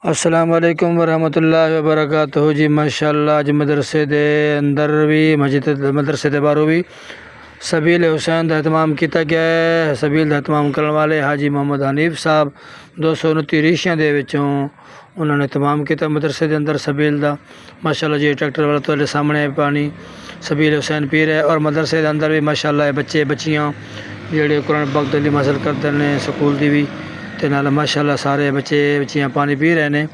السلام علیکم ورحمۃ اللہ وبرکاتہ جی ماشاءاللہ اج مدرسے دے اندر بھی مدرسے دے باروں بھی سبیل حسین دا اہتمام کیتا گیا ہے۔ سبیل دا اہتمام کرنے والے حاجی محمد حنیف صاحب 229 ریشیاں دے وچوں انہوں نے اہتمام کیتا مدرسے دے اندر سبیل دا ماشاءاللہ جی ٹریکٹر والا تو سامنے پانی سبیل حسین پی رہا ہے، اور مدرسے دے اندر بھی ماشاءاللہ بچے بچیاں جڑے قرآن پاک تعلیم حاصل کرتے ہیں سکول دی بھی تے نال ماشاءاللہ سارے بچے بچیاں پانی پی رہے ہیں۔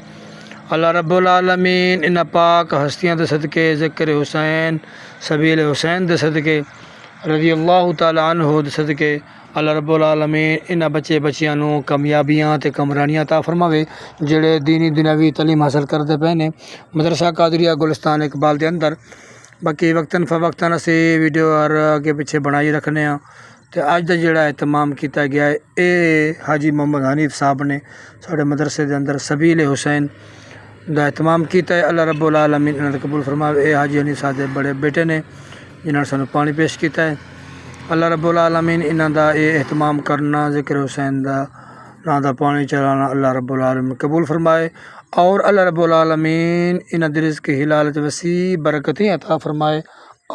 اللہ رب العالمین ان پاک ہستیاں دے صدقے ذکر حسین سبیل حسین دے صدقے رضی اللہ تعالی عنہ دے صدقے اللہ رب العالمین ان بچے بچیاں نو کامیابیاں تے کمرانیاں عطا فرماوے جڑے دینی دنیاوی تعلیم حاصل کرتے پے نے مدرسہ قادریہ گلستان اقبال دے اندر۔ باقی وقتاً فوقتاً اسی ویڈیو اور اگے پیچھے بنائی رکھنے ہاں تے اج دا جڑا اہتمام کیتا گیا ہے اے حاجی محمد حنیف صاحب نے ساڈے مدرسے دے اندر سبیل حسین دا اہتمام کیتا ہے۔ اللہ رب العالمین انہاں دا قبول فرماوے۔ اے حاجی حنیف صاحب دے بڑے بیٹے نے جنہاں نے سانوں پانی پیش کیتا ہے۔ اللہ رب العالمین انہاں دا اے اہتمام کرنا ذکر حسین دا نام دا پانی چلانا اللہ رب العالمین قبول فرمائے، اور اللہ رب العالمین انہاں دے رزق حلال تے وسیع برکتیں عطا فرمائے،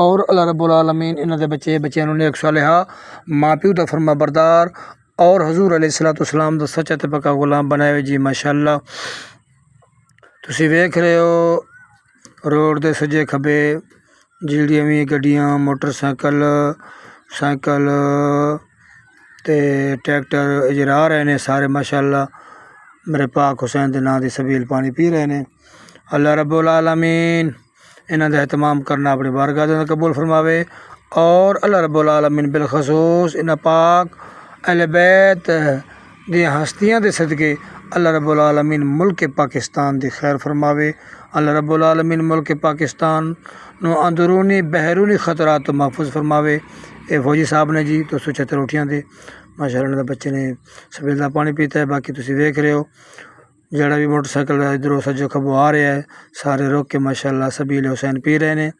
اور اللہ رب العالمین انہاں دے بچے بچیاں نوں نیک صالحہ ماں پیو دا فرما بردار اور حضور علیہ الصلوۃ والسلام دا سچا تے پکا غلام بنائے جی ماشاءاللہ۔ تسی ویکھ رہے ہو روڈ دے سجے کھبے جیڑیاں وی گڈیاں موٹر سائیکل تے ٹریکٹر اجرا رہے نے سارے ماشاءاللہ میرے پاک حسین دے نام دی سبیل پانی پی رہے نے۔ اللہ رب العالمین انہاں دا اہتمام کرنا اپنی بارگاہ دے اندر قبول فرماوے، اور اللہ رب العالمین بالخصوص انہاں پاک اہل بیت دی ہستیاں دے صدقے اللہ رب العالمین ملک پاکستان دی خیر فرماوے۔ اللہ رب العالمین ملک پاکستان نو اندرونی بیرونی خطرات تو محفوظ فرماوے۔ اے فوجی صاحب نے جی 276 روٹیاں دے ماشاءاللہ انہاں دے بچے نے سبیل دا پانی پیتا ہے۔ باقی تسی ویکھ رہے ہو جڑا بھی موٹر سائیکل ادھروں سجو کھبو آ رہا ہے سارے روک کے ماشاءاللہ سبیل حسین پی رہے ہیں۔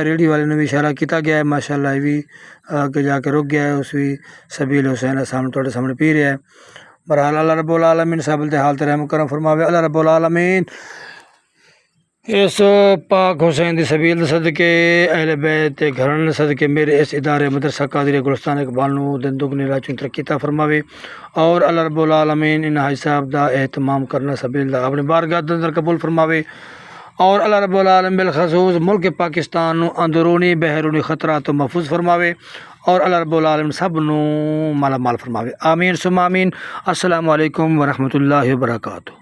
ریڈی والے نے بھی اشارہ کیتا گیا ہے ماشاءاللہ، یہ بھی آگے جا کے رک گیا ہے، اس بھی سبیل حسین سامنے تھوڑے سامنے پی رہا ہے۔ بہرحال اللہ رب العالمین صاحب تے حال تے رحم کرم فرماوے۔ اللہ رب العالمین اس پاک حسین دی سبیل دے صدقے اہل بیت تے گھرانے دے صدقے میرے اس ادارے مدرسہ قادریہ گلستان اقبال نو دن دگنی رات چوں ترقی عطا فرماوے، اور اللہ رب العالمین ان حاجی صاحب دا اہتمام کرنا سبیل دا اپنی بارگاہ دے اندر قبول فرماوے، اور اللہ رب العالمین بالخصوص ملک پاکستان نو اندرونی بیرونی خطرات تو محفوظ فرماوے، اور اللہ رب العالمین سب نو مالا مال فرماوے۔ آمین ثم آمین۔ السلام علیکم ورحمۃ اللہ وبرکاتہ۔